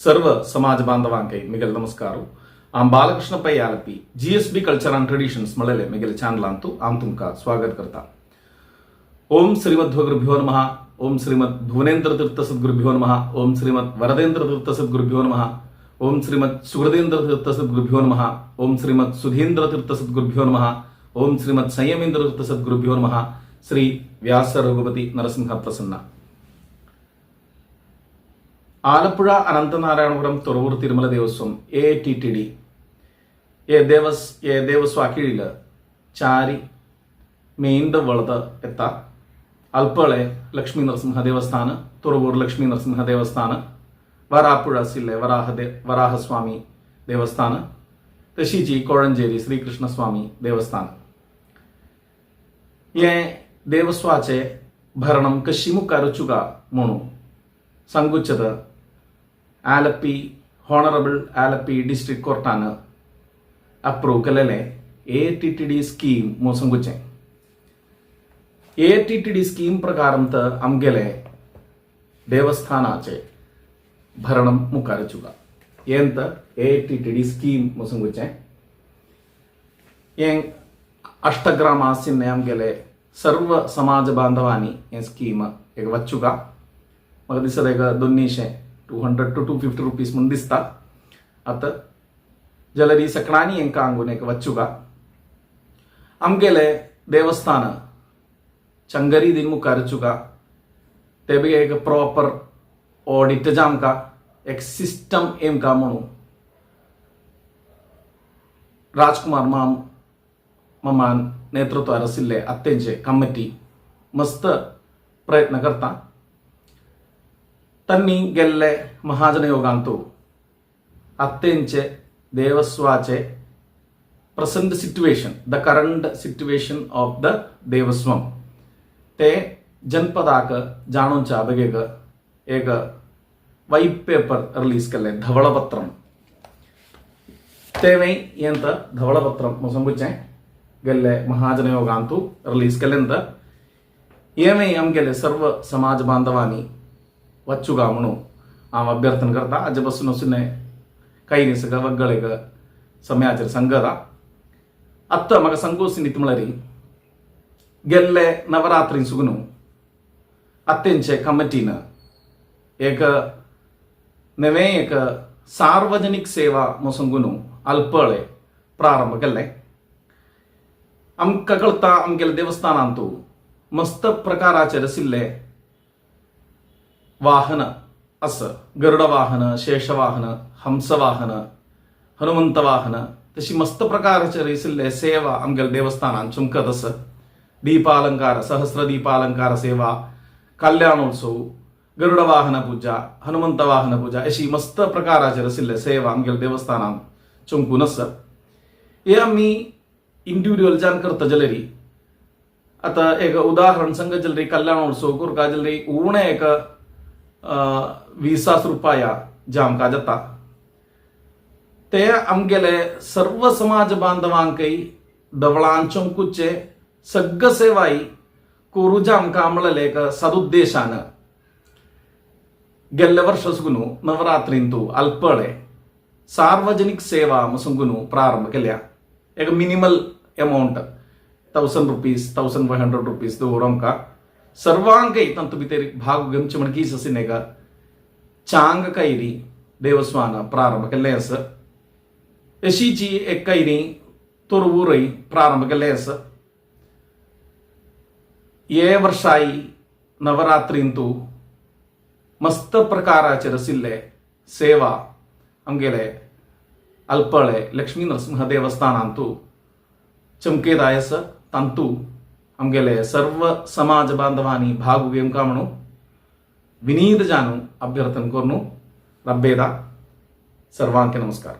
सर्व समाज बांधवांकೈ मिगल नमस्कार आम Balkrishna Pai Alleppey GSB culture and traditions मळले मिगल चॅनल अंतू आम तुमका स्वागत करता। ओम श्रीमद्भगुरुभ्यो नमः। ओम श्रीमद भुवनेन्द्र तीर्थ सद्गुरुभ्यो नमः। ओम श्रीमद वरदेन्द्र तीर्थ सद्गुरुभ्यो नमः। ओम श्रीमद सुहृदेन्द्र तीर्थ सद्गुरुभ्यो नमः। ओम श्रीमद सुधीन्द्र तीर्थ सद्गुरुभ्यो नमः। ओम श्रीमद संयमेन्द्र तीर्थ सद्गुरुभ्यो नमः। श्री व्यास रघुपति नरसिंह प्रसन्न। ആലപ്പുഴ അനന്തനാരായണപുരം തുറവൂർ തിരുമല ദേവസ്വം ATTD ദേവസ്വ കീഴില് ചാരി മെയിൻഡ് വളത് എത്ത അൽപ്പളെ ലക്ഷ്മി നരസിംഹ ದೇವಸ್ಥಾನ തുറവൂർ ലക്ഷ്മി നരസിംഹ ದೇವಸ್ಥಾನ വരാപ്പുഴ സില്ലെ വരാഹസ്വാമി ದೇವಸ್ಥಾನ തശിജി കോഴഞ്ചേരി ശ്രീകൃഷ്ണസ്വാമി ದೇವಸ್ಥಾನ ये देवस्वाचे भरणम कशिमुख अरुचुക म्हणू संगुच्छത് ആലപ്പി ഹോണറബിൾ ആലപ്പി ഡിസ്ട്രിക്ട് കോർട്ടാണ് അപ്രൂവ് കലലെ ATTD स्कीम मोसंगुचे ATTD स्कीम प्रकारम त आमगेले देवस्थानाचे भरणम मुखारचुക ಎಂತ ATTD स्कीम मोसंगुचे यें अष्टग्रामासिन्ने आमगेले सर्व समाज बांधवानी ये स्कीम एक वच्चुക मग दिसत एक 200 to 250 रुपीस म्हणून दिसता आता जलरी सकणानी यांका अंगून एक वच्चुക आमगेले देवस्थान चंगरी दिन मुखारचुക ते भी एक प्रॉपर ऑडिट जामका एक सिस्टम एम का म्हणू राजकुमार ममान नेतृत्व रसिल्ले अत्तेंचे कमिटी मस्त प्रयत्न करता तन्नी गेल्ले महाजन योगांतू अत्तेंचे देवस्वाचे present situation the current situation of the Devaswom ते जनपदाक जाणूनच्या बगेग एक व्हाईट पेपर रिलीज केले धवळपत्रम तेवे येंत धवळपत्रम मोसंबुचे गेल्ले महाजन योगांतू रिलीज केलेंत येवे आमगेले सर्व समाज बांधवानी वच्चुക म्हणू आम अभ्यर्थन करता आजपासून असून काही नाही सगळं वगळेक समयाचेर संगदा अत्त म्हाका संकोचीन इतू म्हळ्यार गेल्ले नवरात्री सुगनू अत्तेंचे कमिटीन एक नवे एक सार्वजनिक सेवा मोसंगुनू अल्पळे प्रारंभ केले आमकां कळटा आमगेले देवस्थानांतू मस्त प्रकाराचे रसिल्ले वाहन असं गरुड वाहन शेषवाहन हंसवाहन हनुमंत वाहन तशी मस्त प्रकारचे रसिल्ले सेवा आमगेले देवस्थानान चुमकत अस दीपालंकार सहस्र दीपालंकार सेवा कल्याणोत्सव गरुड वाहन पूजा हनुमंत वाहन पूजा अशी मस्त प्रकाराचे रसिल्ले सेवा आमगेले देवस्थानान चुमकून अस हे आम्ही इंडिव्हिज्युअल जान करता जलेरी आता एक उदाहरण संग जलरी कल्याणोत्सव कुरका जलरी उणे एक 20,000 रुपया जे आमकां जाता ते आमगेले सर्व समाज बांधवांकై दवळांचोंकुचे सगळ सेवाई कोरुजा आमकां म्हणलेले एक सदुद्देशान गेल्ले वर्ष सुगुनू नवरात्रींतू अल्पळे सार्वजनिक सेवा मसुगुनू प्रारंभ केल्या एक मिनिमल अमाउंट 1,000 रुपीस 1,500 रुपीस दवरून आमकां सर्वांकೈ तंतु भितर भाग घेवचे म्हण की ससिनेक चांग कैरी देवस्वान प्रारंभ केल्ले आसा अशीची एक कैरी तुरवूरय प्रारंभ केल्ले आसा ये वर्षाई नवरात्रींतू मस्त प्रकाराचे रसिल्ले सेवा आमगेले अल्पळे लक्ष्मी नरसिंह देवस्थानांतू चमकेदाय आसा तांतू आमगेले सर्व समाज बांधवानी भाग घेवंका म्हणू विनीत जानू अभ्यर्थन करूं रब्बेदा सर्वांके नमस्कार।